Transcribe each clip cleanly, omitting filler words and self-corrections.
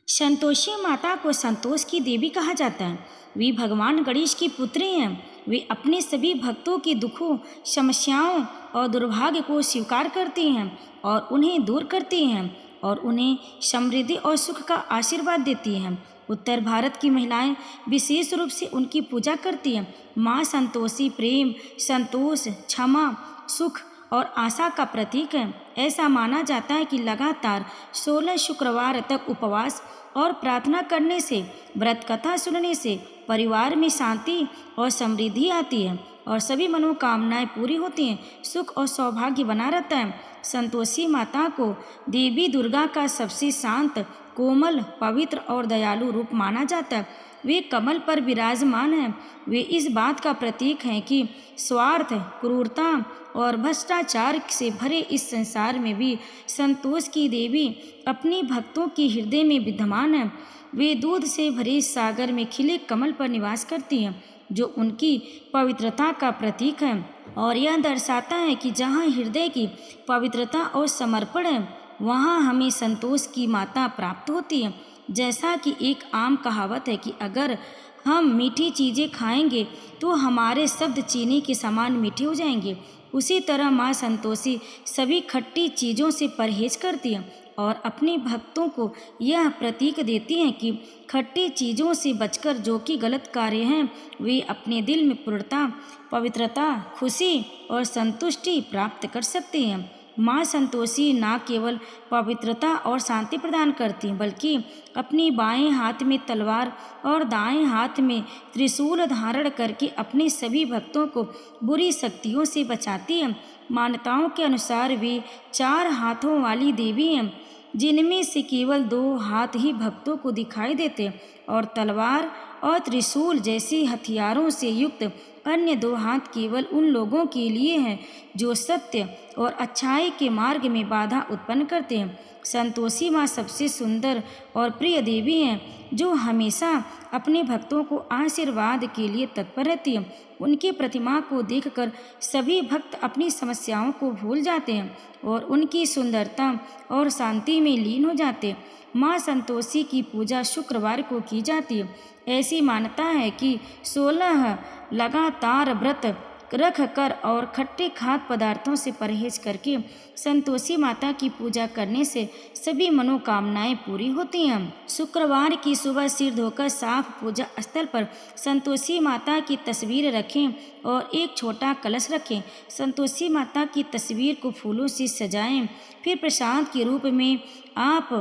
संतोषी माता को संतोष की देवी कहा जाता है। वे भगवान गणेश की पुत्री हैं। वे अपने सभी भक्तों के दुखों, समस्याओं और दुर्भाग्य को स्वीकार करती हैं और उन्हें दूर करती हैं और उन्हें समृद्धि और सुख का आशीर्वाद देती हैं। उत्तर भारत की महिलाएं विशेष रूप से उनकी पूजा करती हैं। माँ संतोषी प्रेम, संतोष, क्षमा, सुख और आशा का प्रतीक है। ऐसा माना जाता है कि लगातार 16 शुक्रवार तक उपवास और प्रार्थना करने से, व्रत कथा सुनने से परिवार में शांति और समृद्धि आती है और सभी मनोकामनाएं पूरी होती हैं, सुख और सौभाग्य बना रहता है। संतोषी माता को देवी दुर्गा का सबसे शांत, कोमल, पवित्र और दयालु रूप माना जाता है। वे कमल पर विराजमान हैं। वे इस बात का प्रतीक हैं कि स्वार्थ, क्रूरता और भ्रष्टाचार से भरे इस संसार में भी संतोष की देवी अपने भक्तों के हृदय में विद्यमान है। वे दूध से भरे सागर में खिले कमल पर निवास करती हैं, जो उनकी पवित्रता का प्रतीक है और यह दर्शाता है कि जहाँ हृदय की पवित्रता और समर्पण है, वहाँ हमें संतोष की माता प्राप्त होती है। जैसा कि एक आम कहावत है कि अगर हम मीठी चीज़ें खाएंगे तो हमारे शब्द चीनी के समान मीठे हो जाएंगे, उसी तरह माँ संतोषी सभी खट्टी चीज़ों से परहेज करती हैं और अपने भक्तों को यह प्रतीक देती हैं कि खट्टी चीज़ों से बचकर जो कि गलत कार्य हैं, वे अपने दिल में पूर्णता, पवित्रता, खुशी और संतुष्टि प्राप्त कर सकते हैं। माँ संतोषी न केवल पवित्रता और शांति प्रदान करती हैं, बल्कि अपने बाएं हाथ में तलवार और दाएं हाथ में त्रिशूल धारण करके अपने सभी भक्तों को बुरी शक्तियों से बचाती हैं। मान्यताओं के अनुसार वे 4 हाथों वाली देवी हैं, जिनमें से केवल 2 हाथ ही भक्तों को दिखाई देते और तलवार और त्रिशूल जैसे हथियारों से युक्त अन्य 2 हाथ केवल उन लोगों के लिए हैं जो सत्य और अच्छाई के मार्ग में बाधा उत्पन्न करते हैं। संतोषी माँ सबसे सुंदर और प्रिय देवी हैं, जो हमेशा अपने भक्तों को आशीर्वाद के लिए तत्पर रहती हैं। उनकी प्रतिमा को देखकर सभी भक्त अपनी समस्याओं को भूल जाते हैं और उनकी सुंदरता और शांति में लीन हो जाते हैं। माँ संतोषी की पूजा शुक्रवार को की जाती है। ऐसी मान्यता है कि 16 लगातार व्रत रख कर और खट्टे खाद्य पदार्थों से परहेज करके संतोषी माता की पूजा करने से सभी मनोकामनाएं पूरी होती हैं। शुक्रवार की सुबह सिर धोकर साफ पूजा स्थल पर संतोषी माता की तस्वीर रखें और एक छोटा कलश रखें। संतोषी माता की तस्वीर को फूलों से सजाएं। फिर प्रसाद के रूप में आप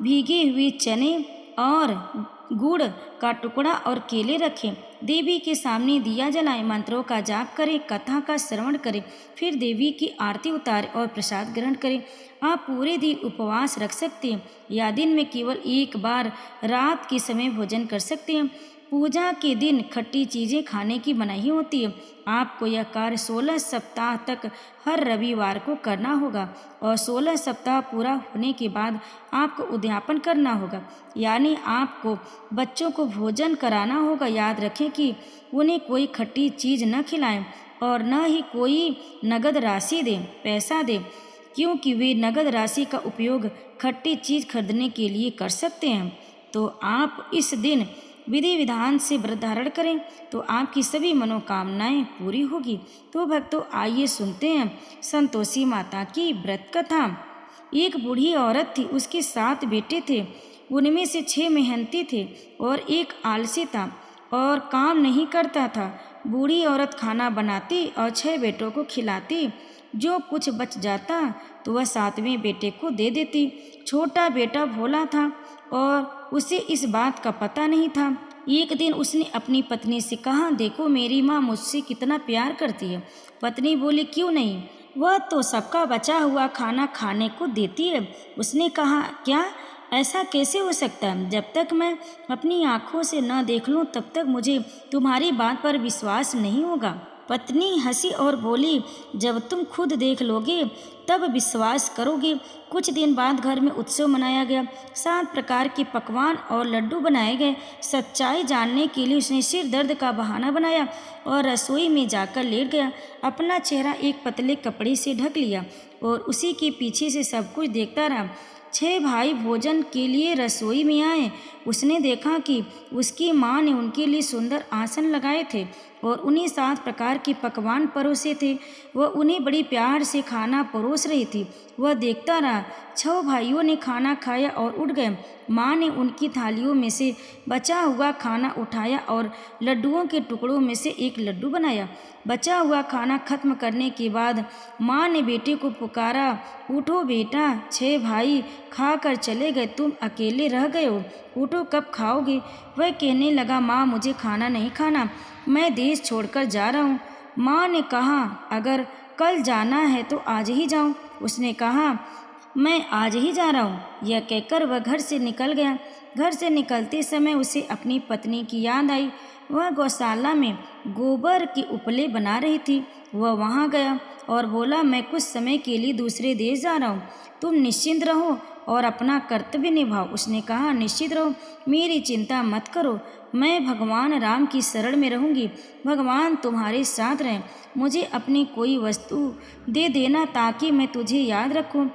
भीगे हुए चने और गुड़ का टुकड़ा और केले रखें। देवी के सामने दिया जलाएं, मंत्रों का जाप करें, कथा का श्रवण करें, फिर देवी की आरती उतारें और प्रसाद ग्रहण करें। आप पूरे दिन उपवास रख सकते हैं या दिन में केवल एक बार रात के समय भोजन कर सकते हैं। पूजा के दिन खट्टी चीज़ें खाने की मनाही होती है। आपको यह कार्य 16 सप्ताह तक हर रविवार को करना होगा और 16 सप्ताह पूरा होने के बाद आपको उद्यापन करना होगा, यानी आपको बच्चों को भोजन कराना होगा। याद रखें कि उन्हें कोई खट्टी चीज़ न खिलाएं और न ही कोई नगद राशि दें, पैसा दें, क्योंकि वे नगद राशि का उपयोग खट्टी चीज़ खरीदने के लिए कर सकते हैं। तो आप इस दिन विधि विधान से व्रत धारण करें तो आपकी सभी मनोकामनाएं पूरी होगी। तो भक्तों, आइए सुनते हैं संतोषी माता की व्रत कथा। एक बूढ़ी औरत थी, उसके 7 बेटे थे। उनमें से 6 मेहनती थे और एक आलसी था और काम नहीं करता था। बूढ़ी औरत खाना बनाती और 6 बेटों को खिलाती। जो कुछ बच जाता तो वह 7वें बेटे को दे देती। छोटा बेटा भोला था और उसे इस बात का पता नहीं था। एक दिन उसने अपनी पत्नी से कहा, देखो मेरी माँ मुझसे कितना प्यार करती है। पत्नी बोली, क्यों नहीं, वह तो सबका बचा हुआ खाना खाने को देती है। उसने कहा, क्या ऐसा कैसे हो सकता है? जब तक मैं अपनी आँखों से न देख लूँ तब तक मुझे तुम्हारी बात पर विश्वास नहीं होगा। पत्नी हंसी और बोली, जब तुम खुद देख लोगे तब विश्वास करोगे। कुछ दिन बाद घर में उत्सव मनाया गया। 7 प्रकार के पकवान और लड्डू बनाए गए। सच्चाई जानने के लिए उसने सिर दर्द का बहाना बनाया और रसोई में जाकर लेट गया। अपना चेहरा एक पतले कपड़े से ढक लिया और उसी के पीछे से सब कुछ देखता रहा। 6 भाई भोजन के लिए रसोई में आए। उसने देखा कि उसकी माँ ने उनके लिए सुंदर आसन लगाए थे और उन्हें 7 प्रकार के पकवान परोसे थे। वह उन्हें बड़ी प्यार से खाना परोस रही थी। वह देखता रहा। 6 भाइयों ने खाना खाया और उठ गए। माँ ने उनकी थालियों में से बचा हुआ खाना उठाया और लड्डुओं के टुकड़ों में से एक लड्डू बनाया। बचा हुआ खाना खत्म करने के बाद माँ ने बेटे को पुकारा, उठो बेटा, 6 भाई खाकर चले गए, तुम अकेले रह गए हो, उठो, कब खाओगे? वह कहने लगा, माँ मुझे खाना नहीं खाना, मैं देश छोड़कर जा रहा हूँ। माँ ने कहा, अगर कल जाना है तो आज ही जाओ। उसने कहा, मैं आज ही जा रहा हूँ। यह कहकर वह घर से निकल गया। घर से निकलते समय उसे अपनी पत्नी की याद आई। वह गौशाला में गोबर के उपले बना रही थी। वह वहाँ गया और बोला, मैं कुछ समय के लिए दूसरे देश जा रहा हूँ, तुम निश्चिंत रहो और अपना कर्तव्य निभाओ। उसने कहा, निश्चित रहो, मेरी चिंता मत करो, मैं भगवान राम की शरण में रहूँगी। भगवान तुम्हारे साथ रहें। मुझे अपनी कोई वस्तु दे देना ताकि मैं तुझे याद रखूँ।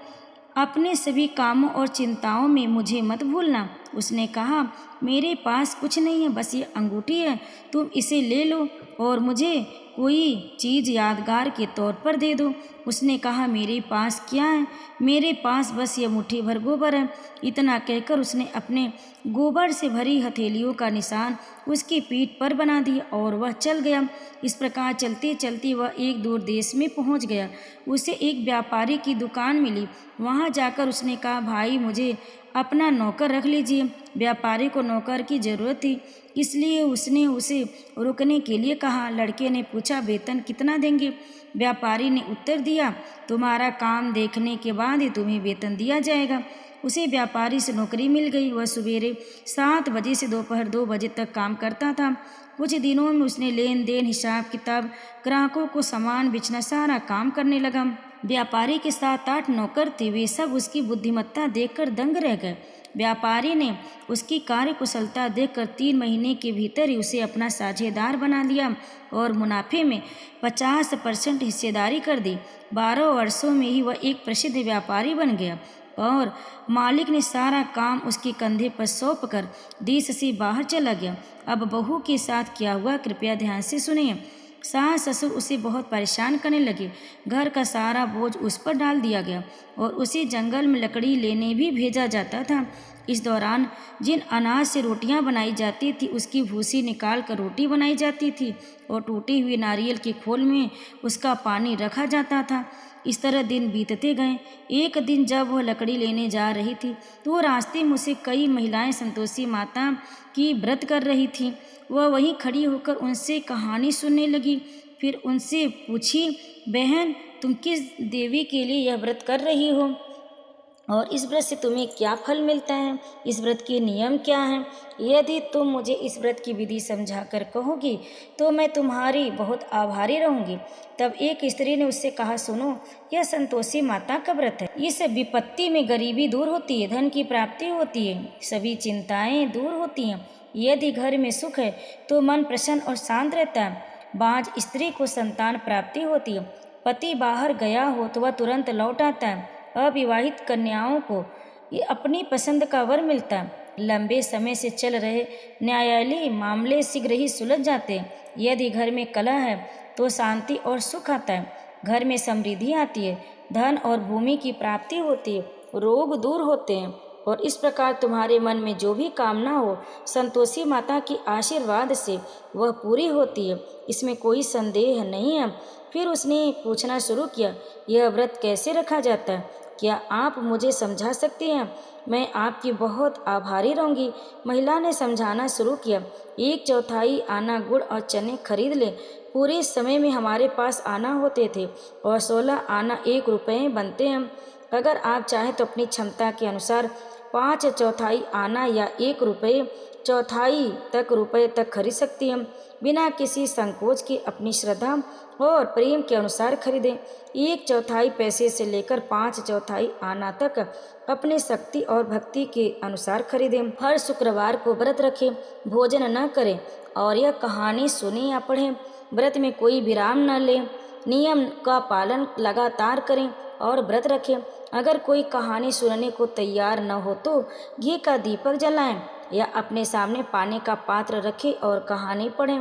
अपने सभी कामों और चिंताओं में मुझे मत भूलना। उसने कहा, मेरे पास कुछ नहीं है, बस ये अंगूठी है, तुम इसे ले लो और मुझे कोई चीज़ यादगार के तौर पर दे दो। उसने कहा, मेरे पास क्या है, मेरे पास बस ये मुट्ठी भर गोबर है। इतना कहकर उसने अपने गोबर से भरी हथेलियों का निशान उसकी पीठ पर बना दिया और वह चल गया। इस प्रकार चलते चलते वह एक दूर देश में पहुंच गया। उसे एक व्यापारी की दुकान मिली। वहां जाकर उसने कहा, भाई मुझे अपना नौकर रख लीजिए। व्यापारी को नौकर की ज़रूरत थी, इसलिए उसने उसे रुकने के लिए कहा। लड़के ने पूछा, वेतन कितना देंगे? व्यापारी ने उत्तर दिया, तुम्हारा काम देखने के बाद ही तुम्हें वेतन दिया जाएगा। उसे व्यापारी से नौकरी मिल गई। वह सवेरे 7 बजे से दोपहर 2 बजे तक काम करता था। कुछ दिनों में उसने लेन देन, हिसाब किताब, ग्राहकों को सामान बेचना, सारा काम करने लगा। व्यापारी के 7-8 नौकर थे। वे सब उसकी बुद्धिमत्ता देखकर दंग रह गए। व्यापारी ने उसकी कार्यकुशलता देखकर 3 महीने के भीतर ही उसे अपना साझेदार बना लिया और मुनाफे में 50% हिस्सेदारी कर दी। 12 वर्षों में ही वह एक प्रसिद्ध व्यापारी बन गया और मालिक ने सारा काम उसके कंधे पर सौंप कर देश से बाहर चला गया। अब बहू के साथ क्या हुआ, कृपया ध्यान से सुनिए। सास ससुर उसे बहुत परेशान करने लगे। घर का सारा बोझ उस पर डाल दिया गया और उसे जंगल में लकड़ी लेने भी भेजा जाता था। इस दौरान जिन अनाज से रोटियां बनाई जाती थी, उसकी भूसी निकाल कर रोटी बनाई जाती थी और टूटे हुए नारियल के खोल में उसका पानी रखा जाता था। इस तरह दिन बीतते गए। एक दिन जब वह लकड़ी लेने जा रही थी तो रास्ते में उसे कई महिलाएं संतोषी माता की व्रत कर रही थीं। वह वहीं खड़ी होकर उनसे कहानी सुनने लगी। फिर उनसे पूछी, बहन, तुम किस देवी के लिए यह व्रत कर रही हो और इस व्रत से तुम्हें क्या फल मिलता है? इस व्रत के नियम क्या हैं? यदि तुम मुझे इस व्रत की विधि समझाकर कहोगी तो मैं तुम्हारी बहुत आभारी रहूंगी। तब एक स्त्री ने उससे कहा, सुनो, यह संतोषी माता का व्रत है। इस विपत्ति में गरीबी दूर होती है, धन की प्राप्ति होती है, सभी चिंताएं दूर होती हैं। यदि घर में सुख है तो मन प्रसन्न और शांत रहता है। बाँझ स्त्री को संतान प्राप्ति होती है। पति बाहर गया हो तो वह तुरंत लौट आता है। अविवाहित कन्याओं को अपनी पसंद का वर मिलता है। लंबे समय से चल रहे न्यायालयी मामले शीघ्र ही सुलझ जाते हैं। यदि घर में कलह है तो शांति और सुख आता है। घर में समृद्धि आती है, धन और भूमि की प्राप्ति होती है, रोग दूर होते हैं और इस प्रकार तुम्हारे मन में जो भी कामना हो, संतोषी माता के आशीर्वाद से वह पूरी होती है, इसमें कोई संदेह नहीं है। फिर उसने पूछना शुरू किया, यह व्रत कैसे रखा जाता है? क्या आप मुझे समझा सकती हैं? मैं आपकी बहुत आभारी रहूँगी। महिला ने समझाना शुरू किया, 1/4 आना गुड़ और चने खरीद ले। पूरे समय में हमारे पास आना होते थे और 16 आना 1 रुपये बनते हैं। अगर आप चाहें तो अपनी क्षमता के अनुसार 5/4 आना या 1 रुपये चौथाई तक रुपये तक खरीद सकती हैं। बिना किसी संकोच के अपनी श्रद्धा और प्रेम के अनुसार खरीदें। 1/4 पैसे से लेकर 5/4 आना तक अपनी शक्ति और भक्ति के अनुसार खरीदें। हर शुक्रवार को व्रत रखें, भोजन न करें और यह कहानी सुने या पढ़ें। व्रत में कोई विराम न लें। नियम का पालन लगातार करें और व्रत रखें। अगर कोई कहानी सुनने को तैयार न हो तो घी का दीपक जलाएं या अपने सामने पानी का पात्र रखें और कहानी पढ़ें।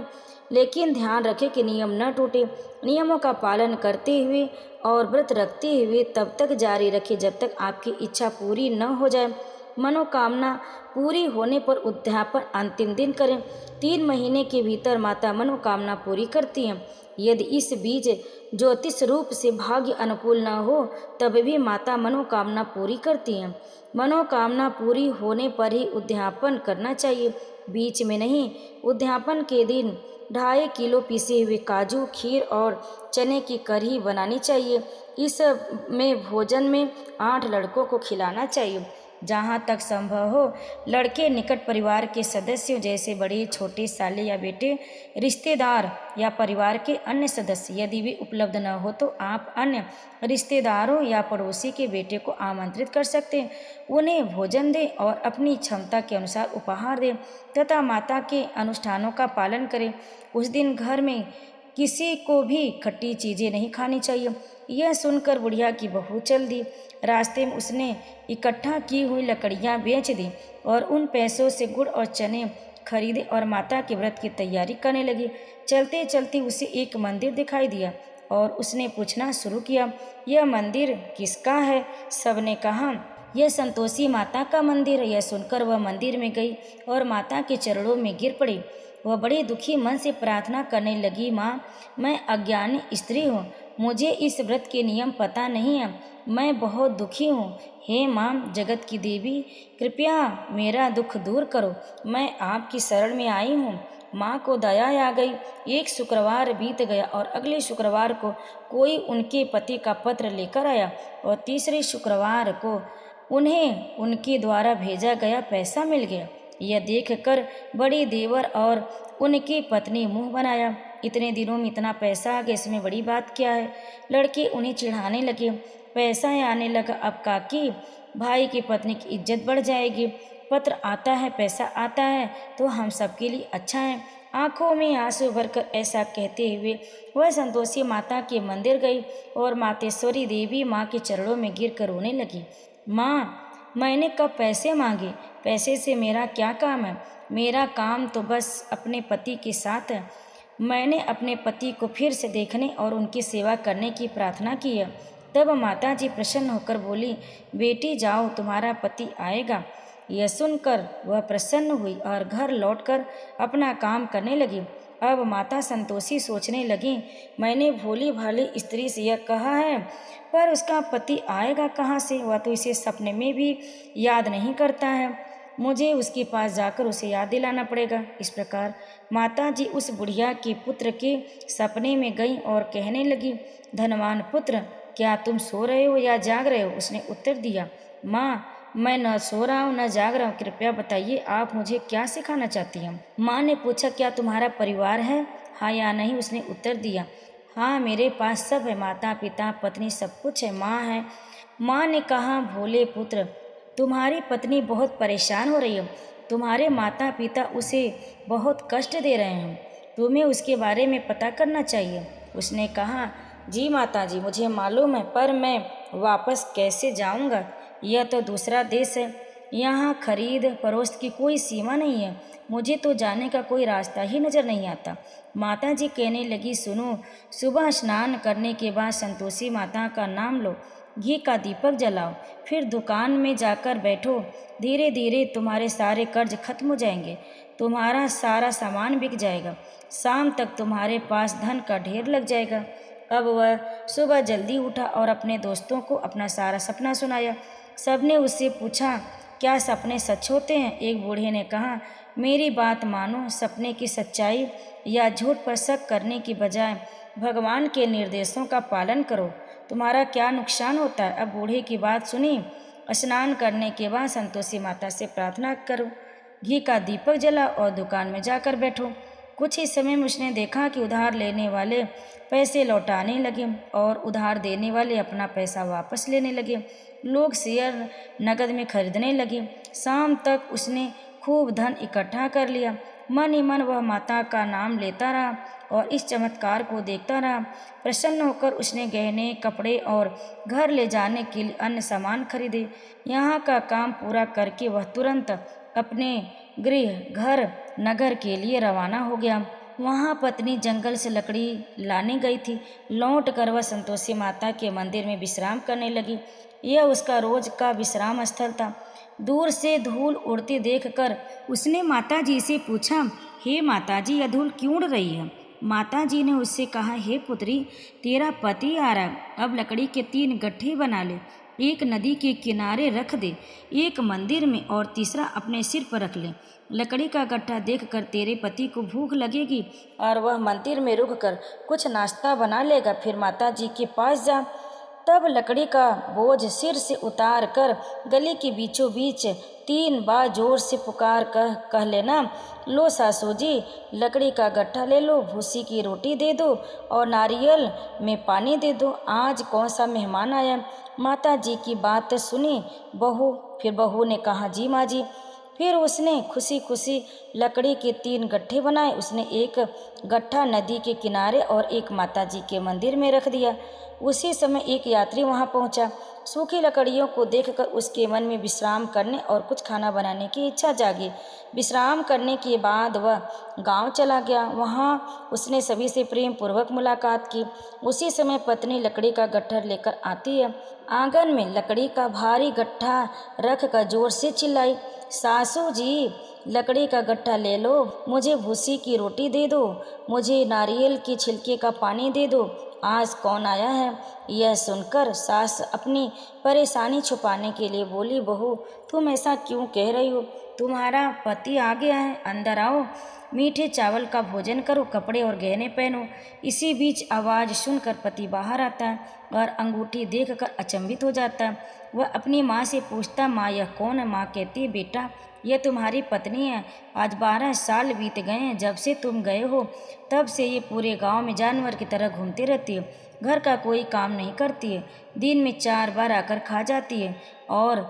लेकिन ध्यान रखें कि नियम न टूटे। नियमों का पालन करते हुए और व्रत रखते हुए तब तक जारी रखें जब तक आपकी इच्छा पूरी न हो जाए। मनोकामना पूरी होने पर उद्यापन अंतिम दिन करें। 3 महीने के भीतर माता मनोकामना पूरी करती हैं। यदि इस बीच ज्योतिष रूप से भाग्य अनुकूल न हो तब भी माता मनोकामना पूरी करती हैं। मनोकामना पूरी होने पर ही उद्यापन करना चाहिए, बीच में नहीं। उद्यापन के दिन 2.5 किलो पिसे हुए काजू, खीर और चने की कढ़ी बनानी चाहिए। इस में भोजन में 8 लड़कों को खिलाना चाहिए। जहाँ तक संभव हो लड़के निकट परिवार के सदस्यों जैसे बड़े छोटे साले या बेटे, रिश्तेदार या परिवार के अन्य सदस्य। यदि वे उपलब्ध न हो तो आप अन्य रिश्तेदारों या पड़ोसी के बेटे को आमंत्रित कर सकते हैं। उन्हें भोजन दें और अपनी क्षमता के अनुसार उपहार दें तथा माता के अनुष्ठानों का पालन करें। उस दिन घर में किसी को भी खट्टी चीज़ें नहीं खानी चाहिए। यह सुनकर बुढ़िया की बहू चल दी। रास्ते में उसने इकट्ठा की हुई लकड़ियाँ बेच दी और उन पैसों से गुड़ और चने खरीदे और माता के व्रत की तैयारी करने लगी। चलते चलते उसे एक मंदिर दिखाई दिया और उसने पूछना शुरू किया, यह मंदिर किसका है? सबने कहा, यह संतोषी माता का मंदिर है। यह सुनकर वह मंदिर में गई और माता के चरणों में गिर पड़ी। वह बड़ी दुखी मन से प्रार्थना करने लगी, माँ, मैं अज्ञानी स्त्री हूँ, मुझे इस व्रत के नियम पता नहीं है, मैं बहुत दुखी हूँ। हे माँ जगत की देवी, कृपया मेरा दुख दूर करो, मैं आपकी शरण में आई हूँ। माँ को दया आ गई। एक शुक्रवार बीत गया और अगले शुक्रवार को कोई उनके पति का पत्र लेकर आया और तीसरे शुक्रवार को उन्हें उनके द्वारा भेजा गया पैसा मिल गया। यह देखकर बड़ी देवर और उनकी पत्नी मुंह बनाया, इतने दिनों में इतना पैसा आ गया, इसमें बड़ी बात क्या है? लड़के उन्हें चिढ़ाने लगे। पैसा आने लगा, अब काकी भाई की पत्नी की इज्जत बढ़ जाएगी। पत्र आता है, पैसा आता है तो हम सबके लिए अच्छा है। आंखों में आंसू भरकर ऐसा कहते हुए वह संतोषी माता के मंदिर गई और मातेश्वरी देवी माँ के चरणों में गिर कर रोने लगी। माँ, मैंने कब पैसे मांगे? पैसे से मेरा क्या काम है? मेरा काम तो बस अपने पति के साथ है। मैंने अपने पति को फिर से देखने और उनकी सेवा करने की प्रार्थना की है। तब माता जी प्रसन्न होकर बोली, बेटी जाओ, तुम्हारा पति आएगा। यह सुनकर वह प्रसन्न हुई और घर लौटकर अपना काम करने लगी। अब माता संतोषी सोचने लगी, मैंने भोली भाली स्त्री से यह कहा है, पर उसका पति आएगा कहाँ से? वह तो इसे सपने में भी याद नहीं करता है। मुझे उसके पास जाकर उसे याद दिलाना पड़ेगा। इस प्रकार माता जी उस बुढ़िया के पुत्र के सपने में गईं और कहने लगी, धनवान पुत्र, क्या तुम सो रहे हो या जाग रहे हो? उसने उत्तर दिया, माँ, मैं न सो रहा हूँ न जाग रहा हूँ, कृपया बताइए आप मुझे क्या सिखाना चाहती हैं? माँ ने पूछा, क्या तुम्हारा परिवार है, हाँ या नहीं? उसने उत्तर दिया, हाँ, मेरे पास सब है, माता पिता पत्नी सब कुछ है, माँ है। माँ ने कहा, भोले पुत्र, तुम्हारी पत्नी बहुत परेशान हो रही है, तुम्हारे माता पिता उसे बहुत कष्ट दे रहे हैं, तुम्हें उसके बारे में पता करना चाहिए। उसने कहा, जी माता जी, मुझे मालूम है, पर मैं वापस कैसे जाऊंगा? यह तो दूसरा देश है, यहाँ खरीद फरोख्त की कोई सीमा नहीं है, मुझे तो जाने का कोई रास्ता ही नज़र नहीं आता। माता जी कहने लगी, सुनो, सुबह स्नान करने के बाद संतोषी माता का नाम लो, घी का दीपक जलाओ, फिर दुकान में जाकर बैठो, धीरे धीरे तुम्हारे सारे कर्ज खत्म हो जाएंगे, तुम्हारा सारा सामान बिक जाएगा, शाम तक तुम्हारे पास धन का ढेर लग जाएगा। अब वह सुबह जल्दी उठा और अपने दोस्तों को अपना सारा सपना सुनाया। सबने उससे पूछा, क्या सपने सच होते हैं? एक बूढ़े ने कहा, मेरी बात मानो, सपने की सच्चाई या झूठ पर शक करने की बजाय भगवान के निर्देशों का पालन करो, तुम्हारा क्या नुकसान होता है? अब बूढ़े की बात सुनी। स्नान करने के बाद संतोषी माता से प्रार्थना करो, घी का दीपक जलाओ और दुकान में जाकर बैठो। कुछ ही समय में उसने देखा कि उधार लेने वाले पैसे लौटाने लगे और उधार देने वाले अपना पैसा वापस लेने लगे। लोग शेयर नकद में खरीदने लगे। शाम तक उसने खूब धन इकट्ठा कर लिया। मन ही मन वह माता का नाम लेता रहा और इस चमत्कार को देखता रहा। प्रसन्न होकर उसने गहने, कपड़े और घर ले जाने के लिए अन्य सामान खरीदे। यहाँ का काम पूरा करके वह तुरंत अपने गृह घर नगर के लिए रवाना हो गया। वहाँ पत्नी जंगल से लकड़ी लाने गई थी। लौट कर वह संतोषी माता के मंदिर में विश्राम करने लगी। यह उसका रोज का विश्राम स्थल था। दूर से धूल उड़ती देखकर उसने माता जी से पूछा, हे माता जी, यह धूल क्यों उड़ रही है? माता जी ने उससे कहा, हे पुत्री, तेरा पति आ रहा है। अब लकड़ी के 3 गट्ठे बना ले, एक नदी के किनारे रख दे, एक मंदिर में और तीसरा अपने सिर पर रख ले। लकड़ी का गट्ठा देखकर तेरे पति को भूख लगेगी और वह मंदिर में रुककर कुछ नाश्ता बना लेगा। फिर माता जी के पास जा। तब लकड़ी का बोझ सिर से उतार कर गली के बीचों बीच 3 बार जोर से पुकार कर कह लेना, लो सासू जी, लकड़ी का गट्ठा ले लो, भूसी की रोटी दे दो और नारियल में पानी दे दो। आज कौन सा मेहमान आया? माता जी की बात सुनी फिर बहू ने कहा, जी माँ जी। फिर उसने खुशी खुशी लकड़ी के 3 गट्ठे बनाए। उसने एक गट्ठा नदी के किनारे और एक माता जी के मंदिर में रख दिया। उसी समय एक यात्री वहां पहुंचा। सूखी लकड़ियों को देखकर उसके मन में विश्राम करने और कुछ खाना बनाने की इच्छा जागी। विश्राम करने के बाद वह गांव चला गया। वहां उसने सभी से प्रेम पूर्वक मुलाकात की। उसी समय पत्नी लकड़ी का गट्ठर लेकर आती है। आंगन में लकड़ी का भारी गट्ठा रख कर जोर से चिल्लाई, सासू जी, लकड़ी का गट्ठा ले लो, मुझे भूसी की रोटी दे दो, मुझे नारियल के छिलके का पानी दे दो। आज कौन आया है? यह सुनकर सास अपनी परेशानी छुपाने के लिए बोली, बहू, तुम ऐसा क्यों कह रही हो? तुम्हारा पति आ गया है, अंदर आओ, मीठे चावल का भोजन करो, कपड़े और गहने पहनो। इसी बीच आवाज़ सुनकर पति बाहर आता है और अंगूठी देखकर अचंभित हो जाता है। वह अपनी माँ से पूछता, माँ, यह कौन है? माँ कहती, बेटा, यह तुम्हारी पत्नी है। आज 12 साल बीत गए हैं जब से तुम गए हो। तब से ये पूरे गांव में जानवर की तरह घूमती रहती है, घर का कोई काम नहीं करती है, दिन में 4 बार आकर खा जाती है और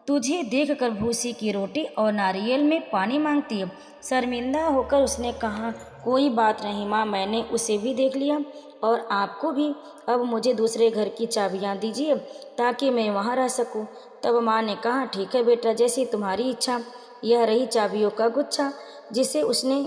तुझे देखकर भूसी की रोटी और नारियल में पानी मांगती है। शर्मिंदा होकर उसने कहा, कोई बात नहीं माँ, मैंने उसे भी देख लिया और आपको भी। अब मुझे दूसरे घर की चाबियाँ दीजिए ताकि मैं वहाँ रह सकूँ। तब माँ ने कहा, ठीक है बेटा, जैसी तुम्हारी इच्छा। यह रही चाबियों का गुच्छा, जिसे उसने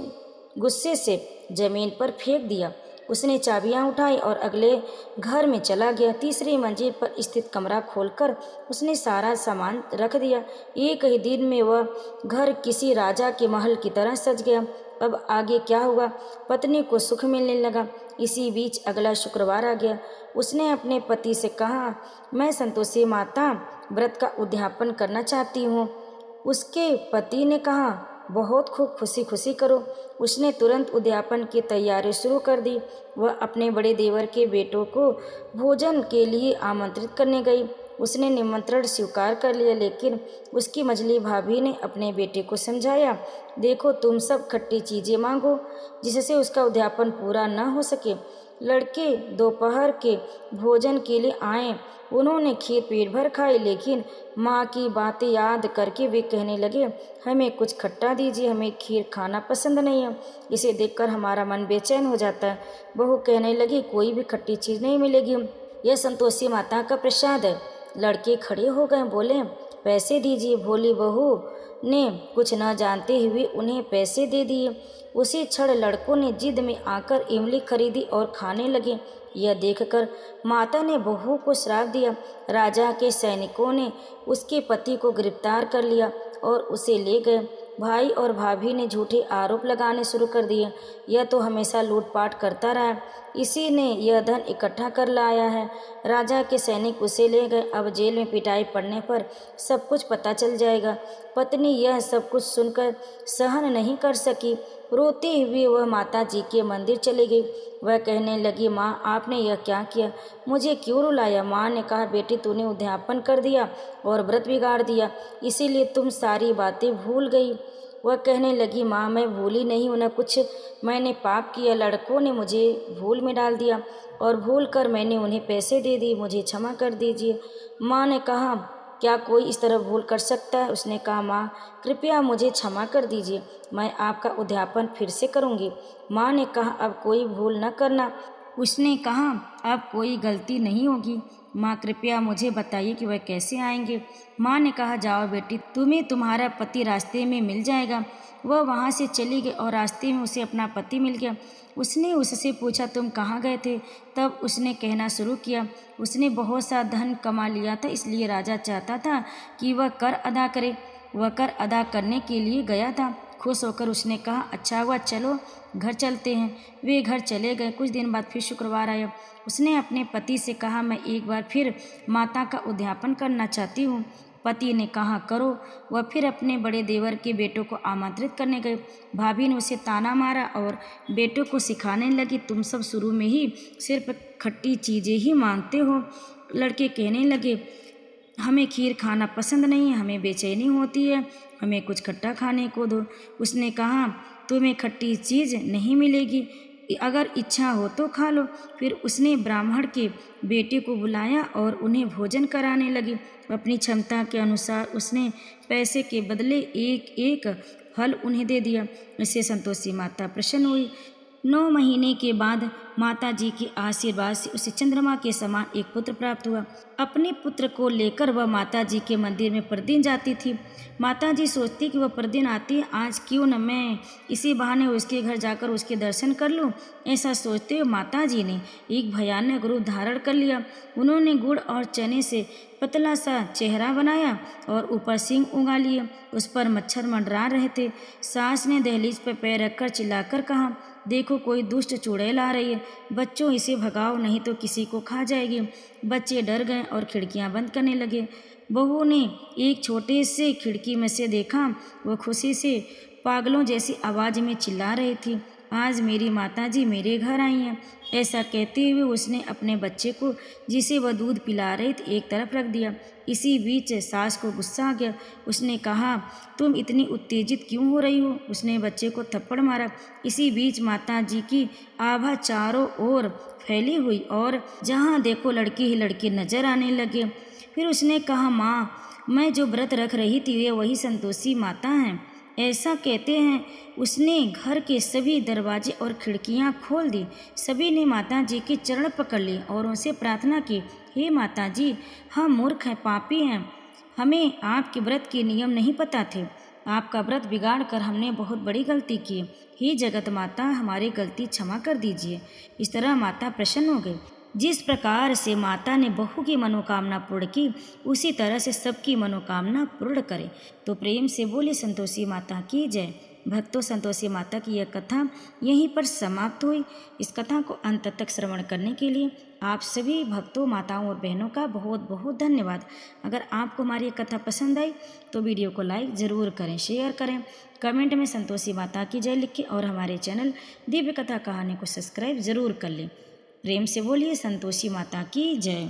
गुस्से से जमीन पर फेंक दिया। उसने चाबियां उठाई और अगले घर में चला गया। तीसरी मंजिल पर स्थित कमरा खोलकर उसने सारा सामान रख दिया। एक ही दिन में वह घर किसी राजा के महल की तरह सज गया। अब आगे क्या हुआ? पत्नी को सुख मिलने लगा। इसी बीच अगला शुक्रवार आ गया। उसने अपने पति से कहा, मैं संतोषी माता व्रत का उद्यापन करना चाहती हूँ। उसके पति ने कहा, बहुत खूब, खुशी खुशी करो। उसने तुरंत उद्यापन की तैयारी शुरू कर दी। वह अपने बड़े देवर के बेटों को भोजन के लिए आमंत्रित करने गई। उसने निमंत्रण स्वीकार कर लिया, लेकिन उसकी मझली भाभी ने अपने बेटे को समझाया, देखो, तुम सब खट्टी चीज़ें मांगो जिससे उसका उद्यापन पूरा न हो सके। लड़के दोपहर के भोजन के लिए आए। उन्होंने खीर पेट भर खाई, लेकिन माँ की बातें याद करके वे कहने लगे, हमें कुछ खट्टा दीजिए, हमें खीर खाना पसंद नहीं है, इसे देखकर हमारा मन बेचैन हो जाता है। बहू कहने लगी, कोई भी खट्टी चीज़ नहीं मिलेगी, यह संतोषी माता का प्रसाद है। लड़के खड़े हो गए, बोले, पैसे दीजिए। भोली बहू ने कुछ न जानते हुए उन्हें पैसे दे दिए। उसी क्षण लड़कों ने जिद में आकर इमली खरीदी और खाने लगे। यह देखकर माता ने बहू को श्राप दिया। राजा के सैनिकों ने उसके पति को गिरफ्तार कर लिया और उसे ले गए। भाई और भाभी ने झूठे आरोप लगाने शुरू कर दिए। यह तो हमेशा लूटपाट करता रहा, इसी ने यह धन इकट्ठा कर लाया है। राजा के सैनिक उसे ले गए। अब जेल में पिटाई पड़ने पर सब कुछ पता चल जाएगा। पत्नी यह सब कुछ सुनकर सहन नहीं कर सकी। रोते हुए वह माता जी के मंदिर चली गई। वह कहने लगी, माँ, आपने यह क्या किया? मुझे क्यों रुलाया? माँ ने कहा, बेटी, तूने उद्यापन कर दिया और व्रत बिगाड़ दिया, इसीलिए तुम सारी बातें भूल गई। वह कहने लगी, माँ, मैं भूली नहीं हूँ, न कुछ मैंने पाप किया। लड़कों ने मुझे भूल में डाल दिया और भूल कर मैंने उन्हें पैसे दे दिए, मुझे क्षमा कर दीजिए। माँ ने कहा, क्या कोई इस तरह भूल कर सकता है? उसने कहा, माँ कृपया मुझे क्षमा कर दीजिए, मैं आपका अध्यापन फिर से करूँगी। माँ ने कहा, अब कोई भूल न करना। उसने कहा, अब कोई गलती नहीं होगी। माँ कृपया मुझे बताइए कि वह कैसे आएंगे। माँ ने कहा, जाओ बेटी, तुम्हें तुम्हारा पति रास्ते में मिल जाएगा। वह वहाँ से चली गई और रास्ते में उसे अपना पति मिल गया। उसने उससे पूछा, तुम कहाँ गए थे? तब उसने कहना शुरू किया, उसने बहुत सा धन कमा लिया था, इसलिए राजा चाहता था कि वह कर अदा करे। वह कर अदा करने के लिए गया था। खुश होकर उसने कहा, अच्छा हुआ, चलो घर चलते हैं। वे घर चले गए। कुछ दिन बाद फिर शुक्रवार आया। उसने अपने पति से कहा, मैं एक बार फिर माता का उद्यापन करना चाहती हूँ। पति ने कहा, करो। वह फिर अपने बड़े देवर के बेटों को आमंत्रित करने गए। भाभी ने उसे ताना मारा और बेटों को सिखाने लगी, तुम सब शुरू में ही सिर्फ खट्टी चीज़ें ही मांगते हो। लड़के कहने लगे, हमें खीर खाना पसंद नहीं है, हमें बेचैनी होती है, हमें कुछ खट्टा खाने को दो। उसने कहा, तुम्हें खट्टी चीज़ नहीं मिलेगी, अगर इच्छा हो तो खा लो। फिर उसने ब्राह्मण के बेटे को बुलाया और उन्हें भोजन कराने लगी। अपनी क्षमता के अनुसार उसने पैसे के बदले एक एक फल उन्हें दे दिया। इससे संतोषी माता प्रसन्न हुई। 9 महीने के बाद माता जी के आशीर्वाद से उसे चंद्रमा के समान एक पुत्र प्राप्त हुआ। अपने पुत्र को लेकर वह माता जी के मंदिर में प्रतिदिन जाती थी। माता जी सोचती कि वह प्रतिदिन आती है, आज क्यों न मैं इसी बहाने उसके घर जाकर उसके दर्शन कर लूं। ऐसा सोचते हुए माता जी ने एक भयानक रूप धारण कर लिया। उन्होंने गुड़ और चने से पतला सा चेहरा बनाया और ऊपर सींग उगा लिए। उस पर मच्छर मंडरा रहे थे। सास ने दहलीज पर पैर रखकर चिल्लाकर कहा, देखो कोई दुष्ट चुड़ैल आ रही है, बच्चों इसे भगाओ नहीं तो किसी को खा जाएगी। बच्चे डर गए और खिड़कियां बंद करने लगे। बहू ने एक छोटे से खिड़की में से देखा, वह खुशी से पागलों जैसी आवाज़ में चिल्ला रही थी, आज मेरी माताजी मेरे घर आई हैं। ऐसा कहते हुए उसने अपने बच्चे को, जिसे वह दूध पिला रही थी, एक तरफ रख दिया। इसी बीच सास को गुस्सा आ गया। उसने कहा, तुम इतनी उत्तेजित क्यों हो रही हो? उसने बच्चे को थप्पड़ मारा। इसी बीच माता जी की आभा चारों ओर फैली हुई और जहाँ देखो लड़के ही लड़के नजर आने लगे। फिर उसने कहा, माँ मैं जो व्रत रख रही थी वे वही संतोषी माता हैं। ऐसा कहते हैं। उसने घर के सभी दरवाजे और खिड़कियां खोल दी। सभी ने माता जी के चरण पकड़ लिए और उनसे प्रार्थना की, हे माता जी, हम मूर्ख हैं, पापी हैं, हमें आपके व्रत के नियम नहीं पता थे। आपका व्रत बिगाड़ कर हमने बहुत बड़ी गलती की। हे जगत माता, हमारी गलती क्षमा कर दीजिए। इस तरह माता प्रसन्न हो गई। जिस प्रकार से माता ने बहू की मनोकामना पूर्ण की, उसी तरह से सबकी मनोकामना पूर्ण करे। तो प्रेम से बोले संतोषी माता की जय। भक्तों, संतोषी माता की यह कथा यहीं पर समाप्त हुई। इस कथा को अंत तक श्रवण करने के लिए आप सभी भक्तों, माताओं और बहनों का बहुत बहुत धन्यवाद। अगर आपको हमारी ये कथा पसंद आई तो वीडियो को लाइक ज़रूर करें, शेयर करें, कमेंट में संतोषी माता की जय लिखें और हमारे चैनल दिव्य कथा कहानी को सब्सक्राइब ज़रूर कर लें। प्रेम से बोलिए संतोषी माता की जय।